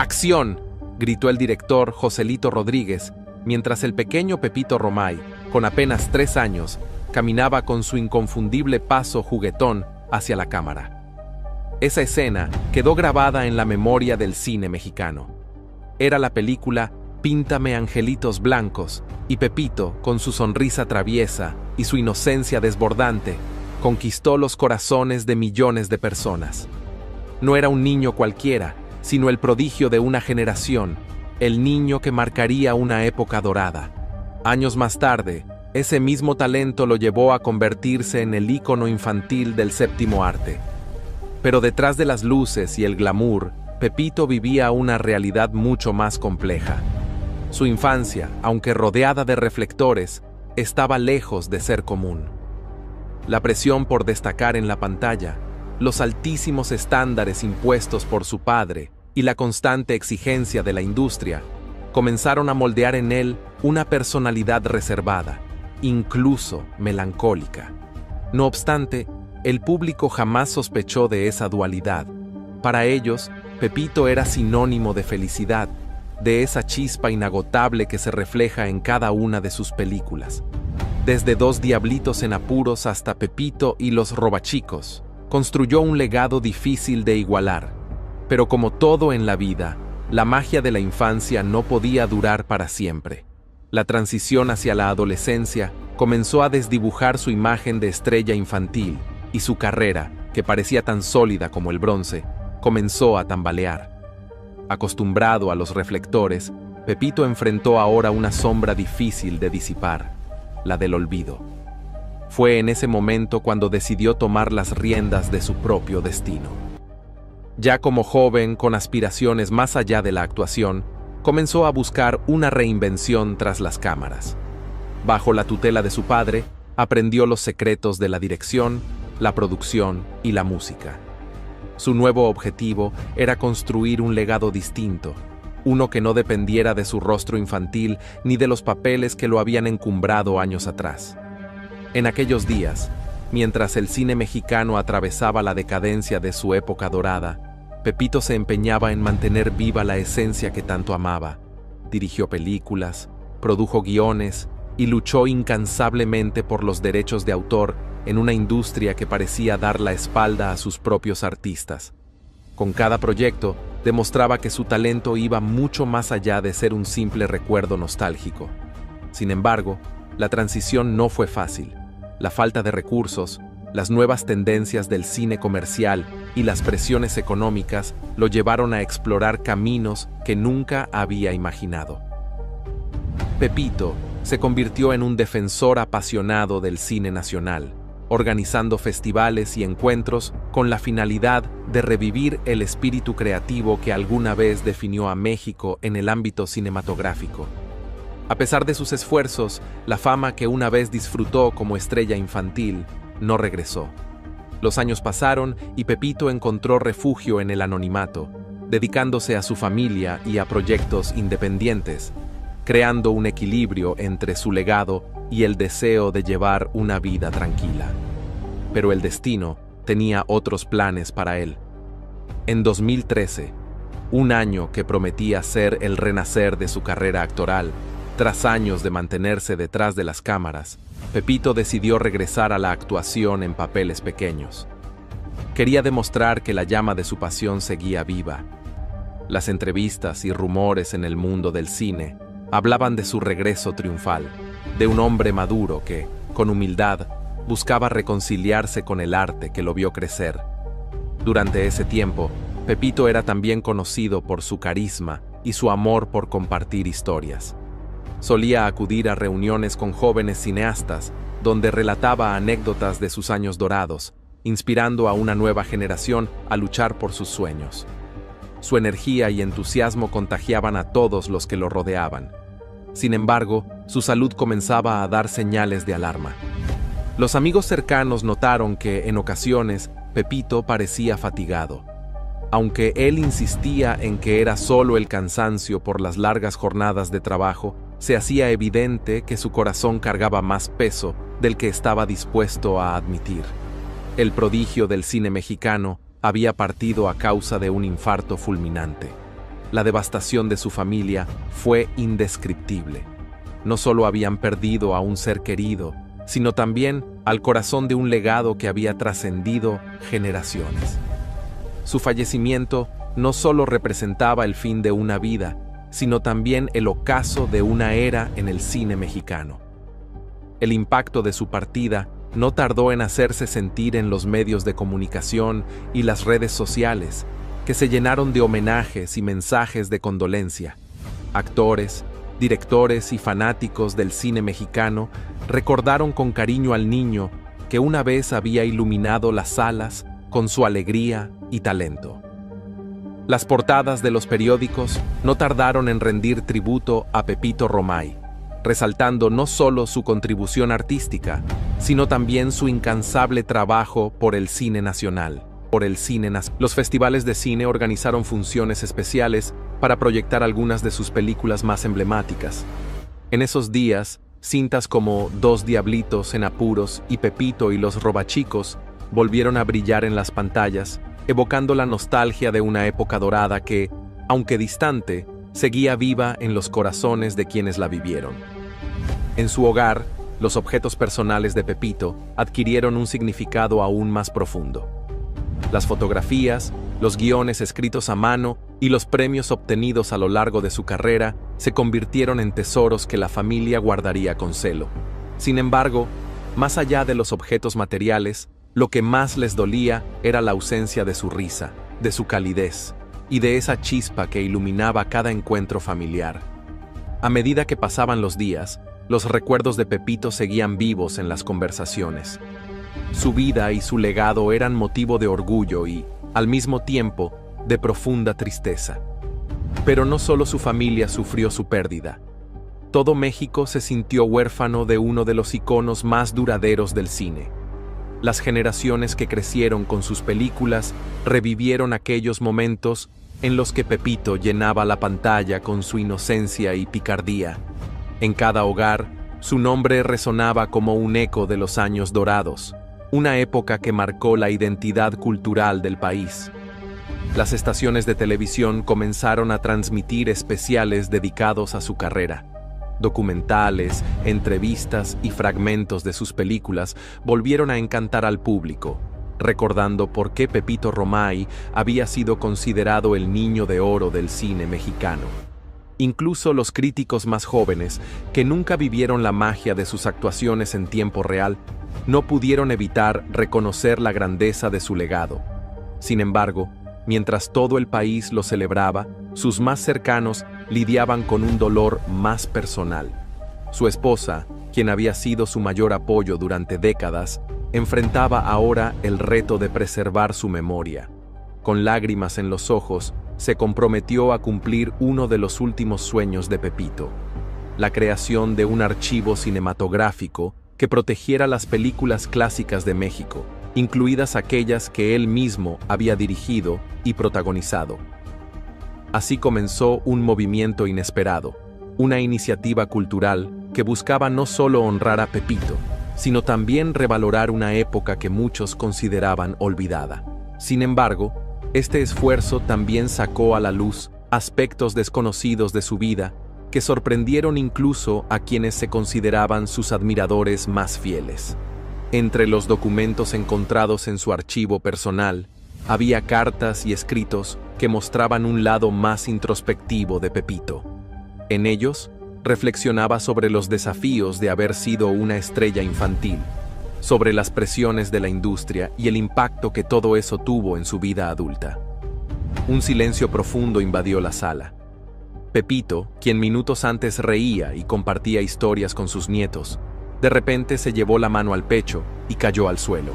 ¡Acción!, gritó el director Joselito Rodríguez, mientras el pequeño Pepito Romay, con apenas 3 años, caminaba con su inconfundible paso juguetón hacia la cámara. Esa escena quedó grabada en la memoria del cine mexicano. Era la película Píntame angelitos blancos, y Pepito, con su sonrisa traviesa y su inocencia desbordante, conquistó los corazones de millones de personas. No era un niño cualquiera, sino el prodigio de una generación, el niño que marcaría una época dorada. Años más tarde, ese mismo talento lo llevó a convertirse en el ícono infantil del séptimo arte. Pero detrás de las luces y el glamour, Pepito vivía una realidad mucho más compleja. Su infancia, aunque rodeada de reflectores, estaba lejos de ser común. La presión por destacar en la pantalla, los altísimos estándares impuestos por su padre y la constante exigencia de la industria comenzaron a moldear en él una personalidad reservada, incluso melancólica. No obstante, el público jamás sospechó de esa dualidad. Para ellos, Pepito era sinónimo de felicidad, de esa chispa inagotable que se refleja en cada una de sus películas. Desde Dos diablitos en apuros hasta Pepito y los robachicos, construyó un legado difícil de igualar. Pero como todo en la vida, la magia de la infancia no podía durar para siempre. La transición hacia la adolescencia comenzó a desdibujar su imagen de estrella infantil, y su carrera, que parecía tan sólida como el bronce, comenzó a tambalear. Acostumbrado a los reflectores, Pepito enfrentó ahora una sombra difícil de disipar, la del olvido. Fue en ese momento cuando decidió tomar las riendas de su propio destino. Ya como joven, con aspiraciones más allá de la actuación, comenzó a buscar una reinvención tras las cámaras. Bajo la tutela de su padre, aprendió los secretos de la dirección, la producción y la música. Su nuevo objetivo era construir un legado distinto, uno que no dependiera de su rostro infantil ni de los papeles que lo habían encumbrado años atrás. En aquellos días, mientras el cine mexicano atravesaba la decadencia de su época dorada, Pepito se empeñaba en mantener viva la esencia que tanto amaba. Dirigió películas, produjo guiones y luchó incansablemente por los derechos de autor en una industria que parecía dar la espalda a sus propios artistas. Con cada proyecto, demostraba que su talento iba mucho más allá de ser un simple recuerdo nostálgico. Sin embargo, la transición no fue fácil. La falta de recursos, las nuevas tendencias del cine comercial y las presiones económicas lo llevaron a explorar caminos que nunca había imaginado. Pepito se convirtió en un defensor apasionado del cine nacional, organizando festivales y encuentros con la finalidad de revivir el espíritu creativo que alguna vez definió a México en el ámbito cinematográfico. A pesar de sus esfuerzos, la fama que una vez disfrutó como estrella infantil no regresó. Los años pasaron y Pepito encontró refugio en el anonimato, dedicándose a su familia y a proyectos independientes, creando un equilibrio entre su legado y el deseo de llevar una vida tranquila. Pero el destino tenía otros planes para él. En 2013, un año que prometía ser el renacer de su carrera actoral, tras años de mantenerse detrás de las cámaras, Pepito decidió regresar a la actuación en papeles pequeños. Quería demostrar que la llama de su pasión seguía viva. Las entrevistas y rumores en el mundo del cine hablaban de su regreso triunfal, de un hombre maduro que, con humildad, buscaba reconciliarse con el arte que lo vio crecer. Durante ese tiempo, Pepito era también conocido por su carisma y su amor por compartir historias. Solía acudir a reuniones con jóvenes cineastas, donde relataba anécdotas de sus años dorados, inspirando a una nueva generación a luchar por sus sueños. Su energía y entusiasmo contagiaban a todos los que lo rodeaban. Sin embargo, su salud comenzaba a dar señales de alarma. Los amigos cercanos notaron que, en ocasiones, Pepito parecía fatigado. Aunque él insistía en que era solo el cansancio por las largas jornadas de trabajo, se hacía evidente que su corazón cargaba más peso del que estaba dispuesto a admitir. El prodigio del cine mexicano había partido a causa de un infarto fulminante. la devastación de su familia fue indescriptible. No solo habían perdido a un ser querido, sino también al corazón de un legado que había trascendido generaciones. Su fallecimiento no solo representaba el fin de una vida, sino también el ocaso de una era en el cine mexicano. El impacto de su partida no tardó en hacerse sentir en los medios de comunicación y las redes sociales, que se llenaron de homenajes y mensajes de condolencia. Actores, directores y fanáticos del cine mexicano recordaron con cariño al niño que una vez había iluminado las salas con su alegría y talento. Las portadas de los periódicos no tardaron en rendir tributo a Pepito Romay, resaltando no solo su contribución artística, sino también su incansable trabajo por el cine nacional. Los festivales de cine organizaron funciones especiales para proyectar algunas de sus películas más emblemáticas. En esos días, cintas como Dos Diablitos en Apuros y Pepito y los Robachicos volvieron a brillar en las pantallas, evocando la nostalgia de una época dorada que, aunque distante, seguía viva en los corazones de quienes la vivieron. En su hogar, los objetos personales de Pepito adquirieron un significado aún más profundo. Las fotografías, los guiones escritos a mano y los premios obtenidos a lo largo de su carrera se convirtieron en tesoros que la familia guardaría con celo. Sin embargo, más allá de los objetos materiales, lo que más les dolía era la ausencia de su risa, de su calidez y de esa chispa que iluminaba cada encuentro familiar. A medida que pasaban los días, los recuerdos de Pepito seguían vivos en las conversaciones. Su vida y su legado eran motivo de orgullo y, al mismo tiempo, de profunda tristeza. Pero no solo su familia sufrió su pérdida. Todo México se sintió huérfano de uno de los iconos más duraderos del cine. Las generaciones que crecieron con sus películas revivieron aquellos momentos en los que Pepito llenaba la pantalla con su inocencia y picardía. En cada hogar, su nombre resonaba como un eco de los años dorados, una época que marcó la identidad cultural del país. Las estaciones de televisión comenzaron a transmitir especiales dedicados a su carrera. Documentales, entrevistas y fragmentos de sus películas volvieron a encantar al público, recordando por qué Pepito Romay había sido considerado el niño de oro del cine mexicano. Incluso los críticos más jóvenes, que nunca vivieron la magia de sus actuaciones en tiempo real, no pudieron evitar reconocer la grandeza de su legado. Sin embargo, mientras todo el país lo celebraba, sus más cercanos lidiaban con un dolor más personal. Su esposa, quien había sido su mayor apoyo durante décadas, enfrentaba ahora el reto de preservar su memoria. Con lágrimas en los ojos, se comprometió a cumplir uno de los últimos sueños de Pepito: la creación de un archivo cinematográfico que protegiera las películas clásicas de México, incluidas aquellas que él mismo había dirigido y protagonizado. Así comenzó un movimiento inesperado, una iniciativa cultural que buscaba no solo honrar a Pepito, sino también revalorar una época que muchos consideraban olvidada. Sin embargo, este esfuerzo también sacó a la luz aspectos desconocidos de su vida que sorprendieron incluso a quienes se consideraban sus admiradores más fieles. Entre los documentos encontrados en su archivo personal, había cartas y escritos que mostraban un lado más introspectivo de Pepito. En ellos, reflexionaba sobre los desafíos de haber sido una estrella infantil, sobre las presiones de la industria y el impacto que todo eso tuvo en su vida adulta. Un silencio profundo invadió la sala. Pepito, quien minutos antes reía y compartía historias con sus nietos, de repente se llevó la mano al pecho y cayó al suelo.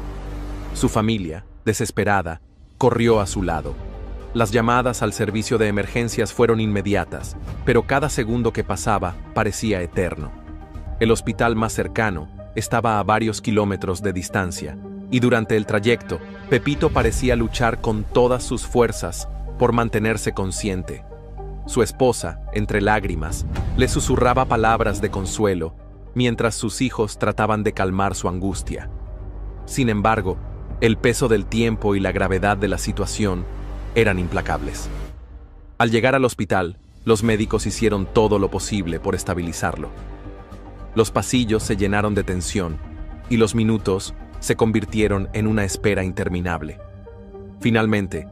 Su familia, desesperada, corrió a su lado. Las llamadas al servicio de emergencias fueron inmediatas, pero cada segundo que pasaba parecía eterno. El hospital más cercano estaba a varios kilómetros de distancia, y durante el trayecto, Pepito parecía luchar con todas sus fuerzas por mantenerse consciente. Su esposa, entre lágrimas, le susurraba palabras de consuelo, mientras sus hijos trataban de calmar su angustia. Sin embargo, el peso del tiempo y la gravedad de la situación eran implacables. Al llegar al hospital, los médicos hicieron todo lo posible por estabilizarlo. Los pasillos se llenaron de tensión y los minutos se convirtieron en una espera interminable. Finalmente,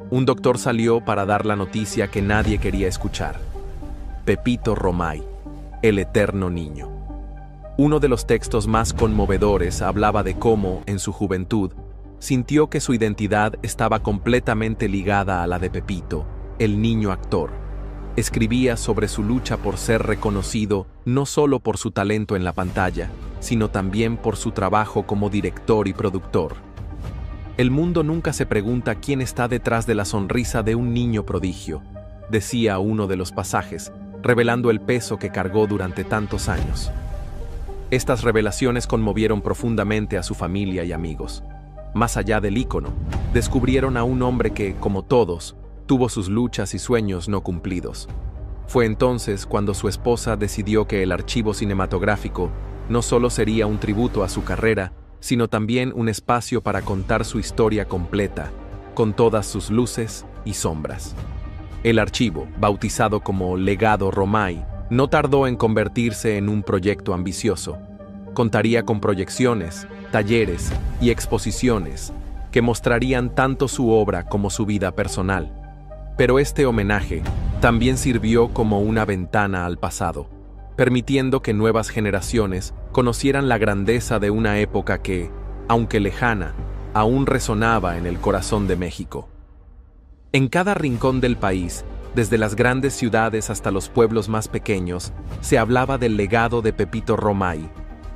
un doctor salió para dar la noticia que nadie quería escuchar. Pepito Romay, el eterno niño. Uno de los textos más conmovedores hablaba de cómo, en su juventud, sintió que su identidad estaba completamente ligada a la de Pepito, el niño actor. Escribía sobre su lucha por ser reconocido no solo por su talento en la pantalla, sino también por su trabajo como director y productor. El mundo nunca se pregunta quién está detrás de la sonrisa de un niño prodigio, decía uno de los pasajes, revelando el peso que cargó durante tantos años. Estas revelaciones conmovieron profundamente a su familia y amigos. Más allá del ícono, descubrieron a un hombre que, como todos, tuvo sus luchas y sueños no cumplidos. Fue entonces cuando su esposa decidió que el archivo cinematográfico no solo sería un tributo a su carrera, sino también un espacio para contar su historia completa, con todas sus luces y sombras. El archivo, bautizado como Legado Romay, no tardó en convertirse en un proyecto ambicioso. Contaría con proyecciones, talleres y exposiciones que mostrarían tanto su obra como su vida personal. Pero este homenaje también sirvió como una ventana al pasado, permitiendo que nuevas generaciones conocieran la grandeza de una época que, aunque lejana, aún resonaba en el corazón de México. En cada rincón del país, desde las grandes ciudades hasta los pueblos más pequeños, se hablaba del legado de Pepito Romay,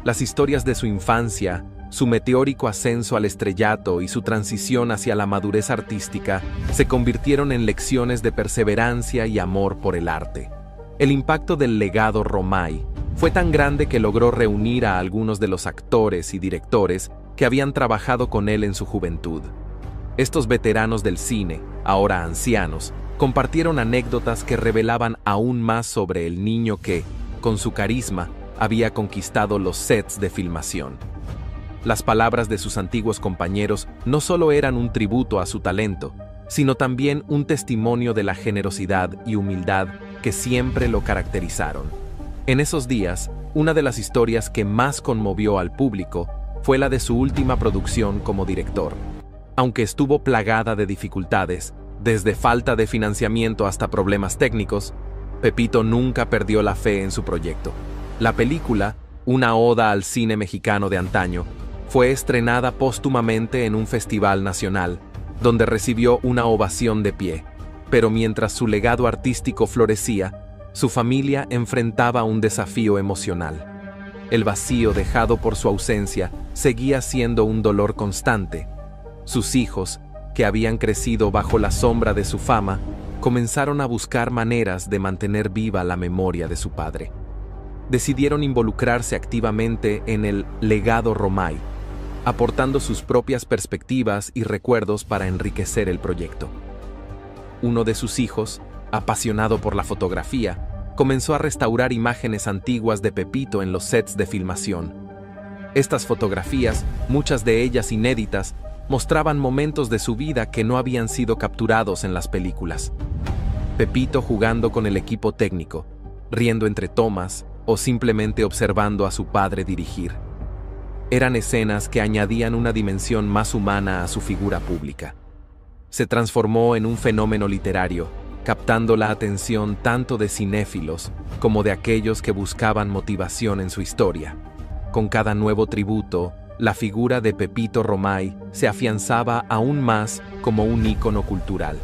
las historias de su infancia, su meteórico ascenso al estrellato y su transición hacia la madurez artística se convirtieron en lecciones de perseverancia y amor por el arte. El impacto del legado Romay fue tan grande que logró reunir a algunos de los actores y directores que habían trabajado con él en su juventud. Estos veteranos del cine, ahora ancianos, compartieron anécdotas que revelaban aún más sobre el niño que, con su carisma, había conquistado los sets de filmación. Las palabras de sus antiguos compañeros no solo eran un tributo a su talento, sino también un testimonio de la generosidad y humildad que siempre lo caracterizaron. En esos días, una de las historias que más conmovió al público fue la de su última producción como director. Aunque estuvo plagada de dificultades, desde falta de financiamiento hasta problemas técnicos, Pepito nunca perdió la fe en su proyecto. La película, una oda al cine mexicano de antaño, fue estrenada póstumamente en un festival nacional, donde recibió una ovación de pie. Pero mientras su legado artístico florecía, su familia enfrentaba un desafío emocional. El vacío dejado por su ausencia seguía siendo un dolor constante. Sus hijos, que habían crecido bajo la sombra de su fama, comenzaron a buscar maneras de mantener viva la memoria de su padre. Decidieron involucrarse activamente en el legado Romay, aportando sus propias perspectivas y recuerdos para enriquecer el proyecto. Uno de sus hijos, apasionado por la fotografía, comenzó a restaurar imágenes antiguas de Pepito en los sets de filmación. Estas fotografías, muchas de ellas inéditas, mostraban momentos de su vida que no habían sido capturados en las películas. Pepito jugando con el equipo técnico, riendo entre tomas o simplemente observando a su padre dirigir. Eran escenas que añadían una dimensión más humana a su figura pública. Se transformó en un fenómeno literario, captando la atención tanto de cinéfilos como de aquellos que buscaban motivación en su historia. Con cada nuevo tributo, la figura de Pepito Romay se afianzaba aún más como un ícono cultural.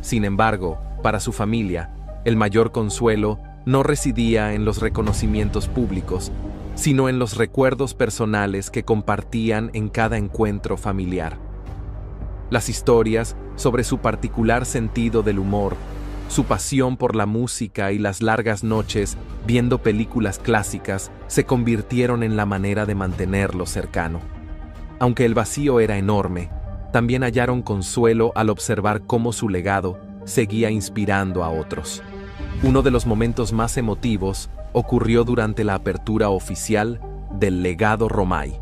Sin embargo, para su familia, el mayor consuelo no residía en los reconocimientos públicos, sino en los recuerdos personales que compartían en cada encuentro familiar. Las historias sobre su particular sentido del humor, su pasión por la música y las largas noches viendo películas clásicas se convirtieron en la manera de mantenerlo cercano. Aunque el vacío era enorme, también hallaron consuelo al observar cómo su legado seguía inspirando a otros. Uno de los momentos más emotivos ocurrió durante la apertura oficial del Legado Romay,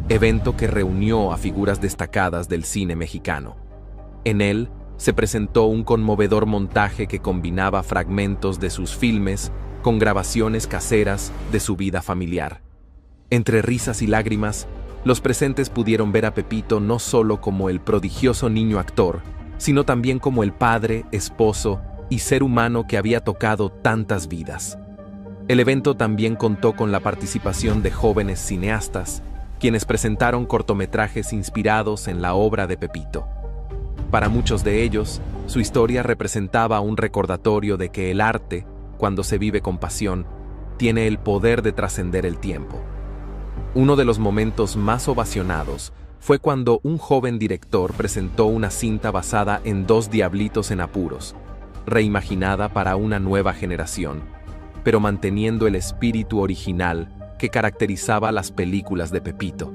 evento que reunió a figuras destacadas del cine mexicano. En él, se presentó un conmovedor montaje que combinaba fragmentos de sus filmes con grabaciones caseras de su vida familiar. Entre risas y lágrimas, los presentes pudieron ver a Pepito no solo como el prodigioso niño actor, sino también como el padre, esposo y ser humano que había tocado tantas vidas. El evento también contó con la participación de jóvenes cineastas, quienes presentaron cortometrajes inspirados en la obra de Pepito. Para muchos de ellos, su historia representaba un recordatorio de que el arte, cuando se vive con pasión, tiene el poder de trascender el tiempo. Uno de los momentos más ovacionados fue cuando un joven director presentó una cinta basada en Dos diablitos en apuros, reimaginada para una nueva generación, pero manteniendo el espíritu original que caracterizaba las películas de Pepito.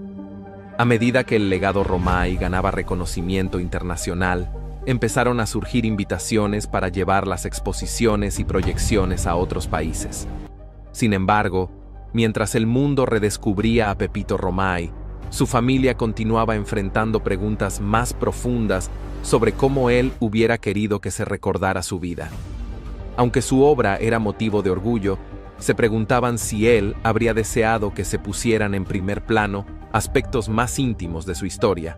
A medida que el legado Romay ganaba reconocimiento internacional, empezaron a surgir invitaciones para llevar las exposiciones y proyecciones a otros países. Sin embargo, mientras el mundo redescubría a Pepito Romay, su familia continuaba enfrentando preguntas más profundas sobre cómo él hubiera querido que se recordara su vida. Aunque su obra era motivo de orgullo, se preguntaban si él habría deseado que se pusieran en primer plano aspectos más íntimos de su historia.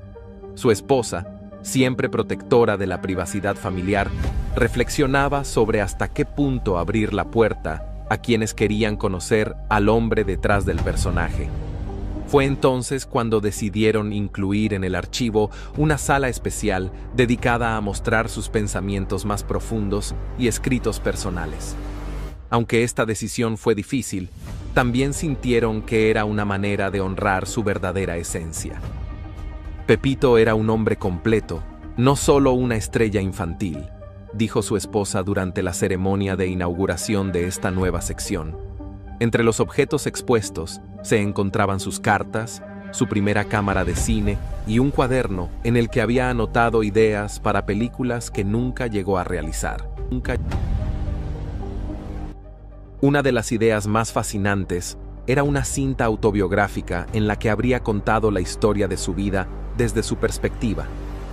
Su esposa, siempre protectora de la privacidad familiar, reflexionaba sobre hasta qué punto abrir la puerta a quienes querían conocer al hombre detrás del personaje. Fue entonces cuando decidieron incluir en el archivo una sala especial dedicada a mostrar sus pensamientos más profundos y escritos personales. Aunque esta decisión fue difícil, también sintieron que era una manera de honrar su verdadera esencia. Pepito era un hombre completo, no solo una estrella infantil, dijo su esposa durante la ceremonia de inauguración de esta nueva sección. Entre los objetos expuestos se encontraban sus cartas, su primera cámara de cine y un cuaderno en el que había anotado ideas para películas que nunca llegó a realizar. Una de las ideas más fascinantes era una cinta autobiográfica en la que habría contado la historia de su vida desde su perspectiva,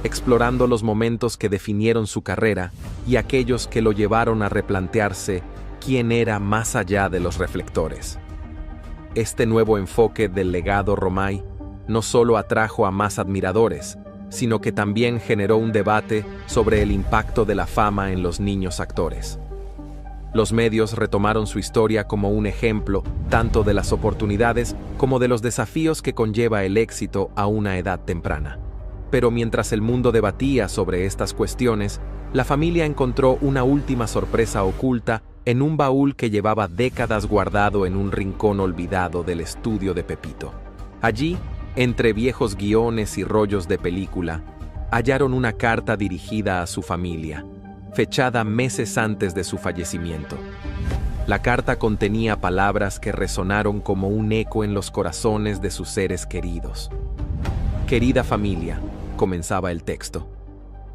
explorando los momentos que definieron su carrera y aquellos que lo llevaron a replantearse quién era más allá de los reflectores. Este nuevo enfoque del legado Romay no solo atrajo a más admiradores, sino que también generó un debate sobre el impacto de la fama en los niños actores. Los medios retomaron su historia como un ejemplo tanto de las oportunidades como de los desafíos que conlleva el éxito a una edad temprana. Pero mientras el mundo debatía sobre estas cuestiones, la familia encontró una última sorpresa oculta en un baúl que llevaba décadas guardado en un rincón olvidado del estudio de Pepito. Allí, entre viejos guiones y rollos de película, hallaron una carta dirigida a su familia, fechada meses antes de su fallecimiento. La carta contenía palabras que resonaron como un eco en los corazones de sus seres queridos. «Querida familia», comenzaba el texto,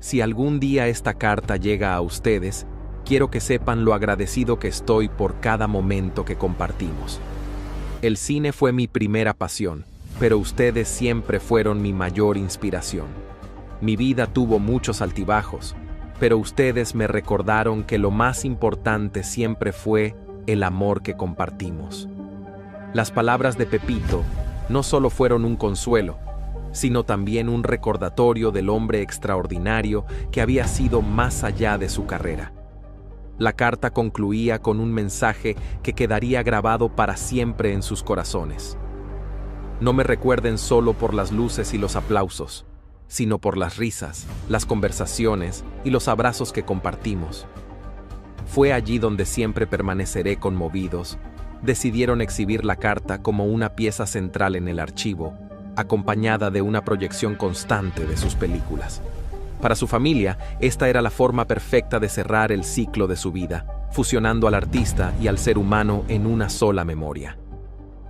«si algún día esta carta llega a ustedes, quiero que sepan lo agradecido que estoy por cada momento que compartimos. El cine fue mi primera pasión, pero ustedes siempre fueron mi mayor inspiración. Mi vida tuvo muchos altibajos, pero ustedes me recordaron que lo más importante siempre fue el amor que compartimos». Las palabras de Pepito no solo fueron un consuelo, sino también un recordatorio del hombre extraordinario que había sido más allá de su carrera. La carta concluía con un mensaje que quedaría grabado para siempre en sus corazones. No me recuerden solo por las luces y los aplausos, sino por las risas, las conversaciones y los abrazos que compartimos. Fue allí donde siempre permaneceré conmovidos. Decidieron exhibir la carta como una pieza central en el archivo, acompañada de una proyección constante de sus películas. Para su familia, esta era la forma perfecta de cerrar el ciclo de su vida, fusionando al artista y al ser humano en una sola memoria.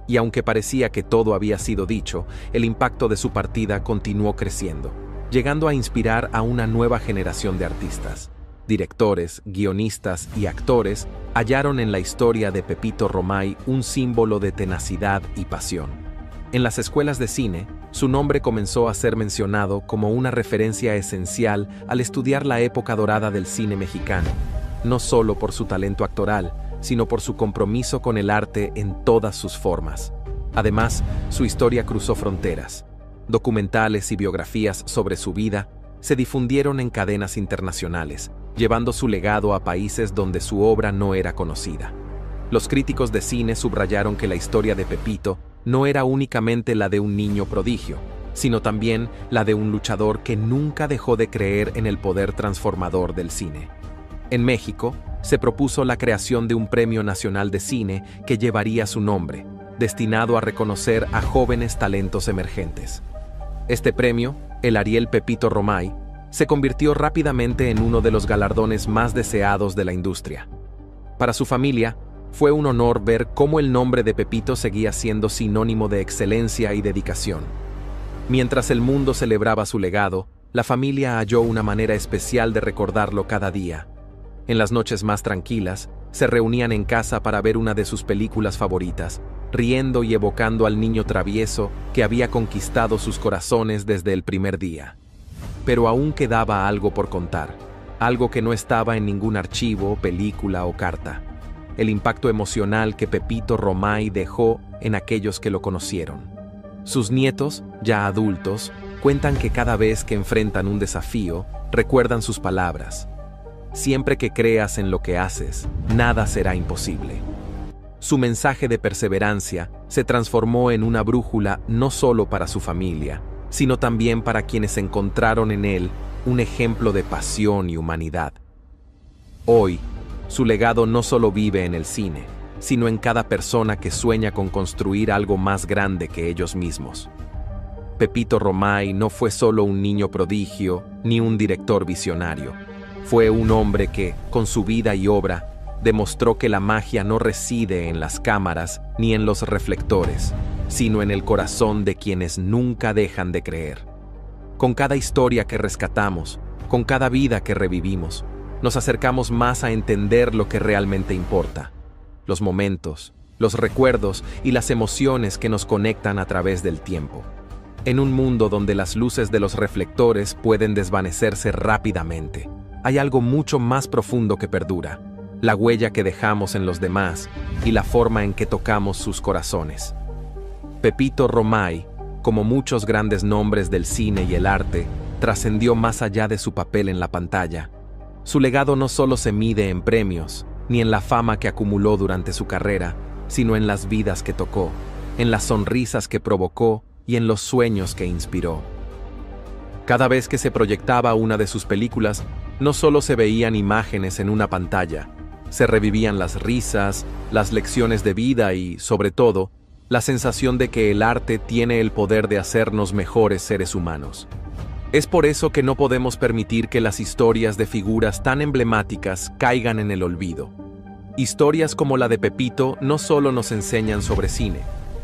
Y aunque parecía que todo había sido dicho, el impacto de su partida continuó creciendo, llegando a inspirar a una nueva generación de artistas. Directores, guionistas y actores hallaron en la historia de Pepito Romay un símbolo de tenacidad y pasión. En las escuelas de cine, Su nombre comenzó a ser mencionado como una referencia esencial al estudiar la época dorada del cine mexicano, no solo por su talento actoral, sino por su compromiso con el arte en todas sus formas. Además, su historia cruzó fronteras. Documentales y biografías sobre su vida se difundieron en cadenas internacionales, llevando su legado a países donde su obra no era conocida. Los críticos de cine subrayaron que la historia de Pepito no era únicamente la de un niño prodigio, sino también la de un luchador que nunca dejó de creer en el poder transformador del cine. En México, se propuso la creación de un Premio Nacional de Cine que llevaría su nombre, destinado a reconocer a jóvenes talentos emergentes. Este premio, el Ariel Pepito Romay, se convirtió rápidamente en uno de los galardones más deseados de la industria. Para su familia, fue un honor ver cómo el nombre de Pepito seguía siendo sinónimo de excelencia y dedicación. Mientras el mundo celebraba su legado, la familia halló una manera especial de recordarlo cada día. En las noches más tranquilas, se reunían en casa para ver una de sus películas favoritas, riendo y evocando al niño travieso que había conquistado sus corazones desde el primer día. Pero aún quedaba algo por contar, algo que no estaba en ningún archivo, película o carta. El impacto emocional que Pepito Romay dejó en aquellos que lo conocieron. Sus nietos, ya adultos, cuentan que cada vez que enfrentan un desafío, recuerdan sus palabras. Siempre que creas en lo que haces, nada será imposible. Su mensaje de perseverancia se transformó en una brújula no solo para su familia, sino también para quienes encontraron en él un ejemplo de pasión y humanidad. Hoy, su legado no solo vive en el cine, sino en cada persona que sueña con construir algo más grande que ellos mismos. Pepito Romay no fue solo un niño prodigio ni un director visionario. Fue un hombre que, con su vida y obra, demostró que la magia no reside en las cámaras ni en los reflectores, sino en el corazón de quienes nunca dejan de creer. Con cada historia que rescatamos, con cada vida que revivimos, nos acercamos más a entender lo que realmente importa. Los momentos, los recuerdos y las emociones que nos conectan a través del tiempo. En un mundo donde las luces de los reflectores pueden desvanecerse rápidamente, hay algo mucho más profundo que perdura: la huella que dejamos en los demás y la forma en que tocamos sus corazones. Pepito Romay, como muchos grandes nombres del cine y el arte, trascendió más allá de su papel en la pantalla. Su legado no solo se mide en premios, ni en la fama que acumuló durante su carrera, sino en las vidas que tocó, en las sonrisas que provocó y en los sueños que inspiró. Cada vez que se proyectaba una de sus películas, no solo se veían imágenes en una pantalla, se revivían las risas, las lecciones de vida y, sobre todo, la sensación de que el arte tiene el poder de hacernos mejores seres humanos. Es por eso que no podemos permitir que las historias de figuras tan emblemáticas caigan en el olvido. Historias como la de Pepito no solo nos enseñan sobre cine,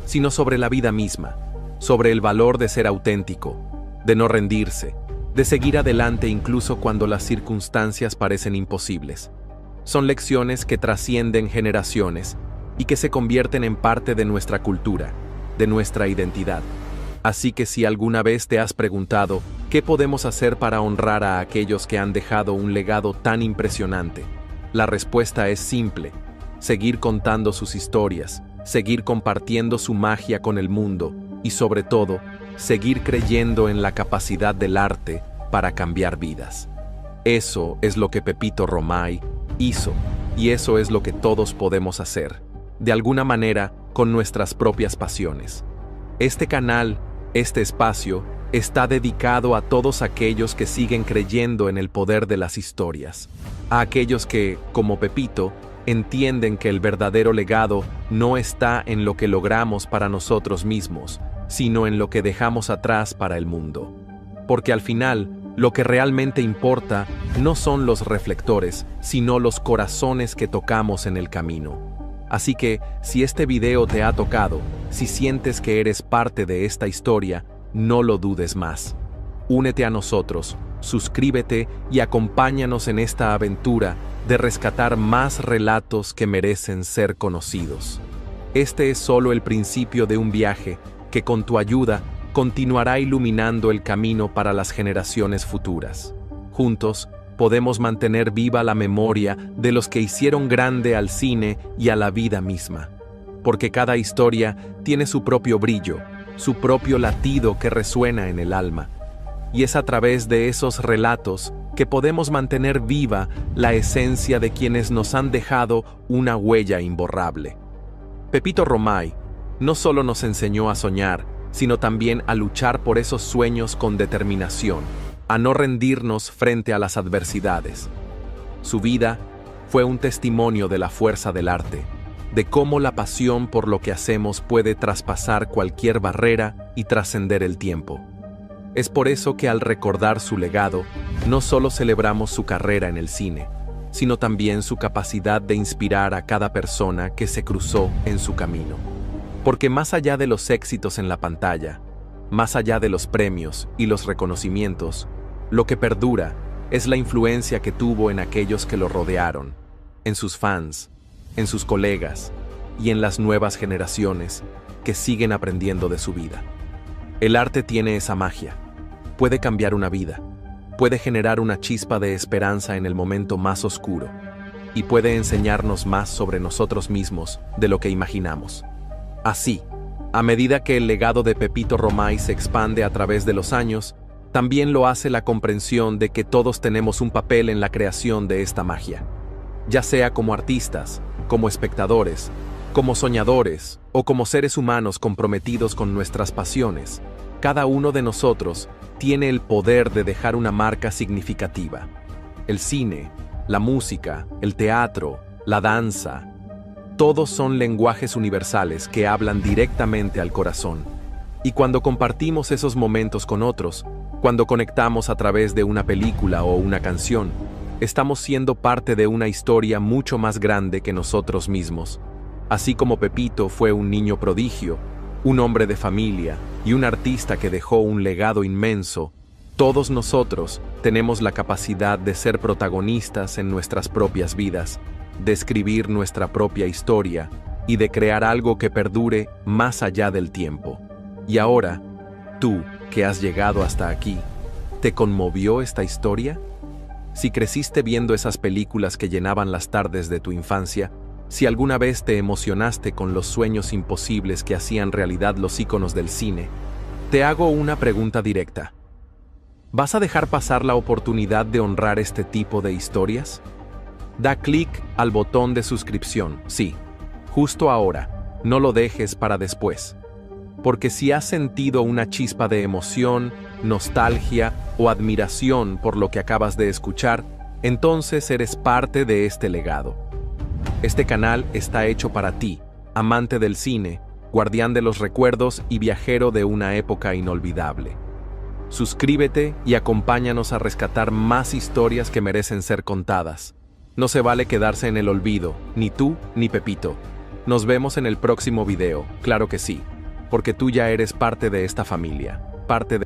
sino sobre la vida misma, sobre el valor de ser auténtico, de no rendirse, de seguir adelante incluso cuando las circunstancias parecen imposibles. Son lecciones que trascienden generaciones y que se convierten en parte de nuestra cultura, de nuestra identidad. Así que si alguna vez te has preguntado qué podemos hacer para honrar a aquellos que han dejado un legado tan impresionante, la respuesta es simple: seguir contando sus historias, seguir compartiendo su magia con el mundo y, sobre todo, seguir creyendo en la capacidad del arte para cambiar vidas. Eso es lo que Pepito Romay hizo, y eso es lo que todos podemos hacer, de alguna manera, con nuestras propias pasiones. Este canal, este espacio, está dedicado a todos aquellos que siguen creyendo en el poder de las historias, a aquellos que, como Pepito, entienden que el verdadero legado no está en lo que logramos para nosotros mismos, sino en lo que dejamos atrás para el mundo. Porque al final, lo que realmente importa no son los reflectores, sino los corazones que tocamos en el camino. Así que, si este video te ha tocado, si sientes que eres parte de esta historia, no lo dudes más. Únete a nosotros, suscríbete y acompáñanos en esta aventura de rescatar más relatos que merecen ser conocidos. Este es solo el principio de un viaje que, con tu ayuda, continuará iluminando el camino para las generaciones futuras. Juntos, podemos mantener viva la memoria de los que hicieron grande al cine y a la vida misma. Porque cada historia tiene su propio brillo, su propio latido que resuena en el alma. Y es a través de esos relatos que podemos mantener viva la esencia de quienes nos han dejado una huella imborrable. Pepito Romay no solo nos enseñó a soñar, sino también a luchar por esos sueños con determinación, a no rendirnos frente a las adversidades. Su vida fue un testimonio de la fuerza del arte, de cómo la pasión por lo que hacemos puede traspasar cualquier barrera y trascender el tiempo. Es por eso que al recordar su legado, no solo celebramos su carrera en el cine, sino también su capacidad de inspirar a cada persona que se cruzó en su camino. Porque más allá de los éxitos en la pantalla, más allá de los premios y los reconocimientos, lo que perdura es la influencia que tuvo en aquellos que lo rodearon, en sus fans, en sus colegas y en las nuevas generaciones que siguen aprendiendo de su vida. El arte tiene esa magia. Puede cambiar una vida, puede generar una chispa de esperanza en el momento más oscuro y puede enseñarnos más sobre nosotros mismos de lo que imaginamos. Así, a medida que el legado de Pepito Romay se expande a través de los años, también lo hace la comprensión de que todos tenemos un papel en la creación de esta magia, ya sea como artistas, como espectadores, como soñadores o como seres humanos comprometidos con nuestras pasiones. Cada uno de nosotros tiene el poder de dejar una marca significativa. El cine, la música, el teatro, la danza, todos son lenguajes universales que hablan directamente al corazón. Y cuando compartimos esos momentos con otros, cuando conectamos a través de una película o una canción, estamos siendo parte de una historia mucho más grande que nosotros mismos. Así como Pepito fue un niño prodigio, un hombre de familia y un artista que dejó un legado inmenso, todos nosotros tenemos la capacidad de ser protagonistas en nuestras propias vidas, de escribir nuestra propia historia y de crear algo que perdure más allá del tiempo. Y ahora, tú, que has llegado hasta aquí, ¿te conmovió esta historia? Si creciste viendo esas películas que llenaban las tardes de tu infancia, si alguna vez te emocionaste con los sueños imposibles que hacían realidad los íconos del cine, te hago una pregunta directa. ¿Vas a dejar pasar la oportunidad de honrar este tipo de historias? Da clic al botón de suscripción, sí, justo ahora, no lo dejes para después. Porque si has sentido una chispa de emoción, nostalgia o admiración por lo que acabas de escuchar, entonces eres parte de este legado. Este canal está hecho para ti, amante del cine, guardián de los recuerdos y viajero de una época inolvidable. Suscríbete y acompáñanos a rescatar más historias que merecen ser contadas. No se vale quedarse en el olvido, ni tú ni Pepito. Nos vemos en el próximo video, claro que sí, porque tú ya eres parte de esta familia, parte de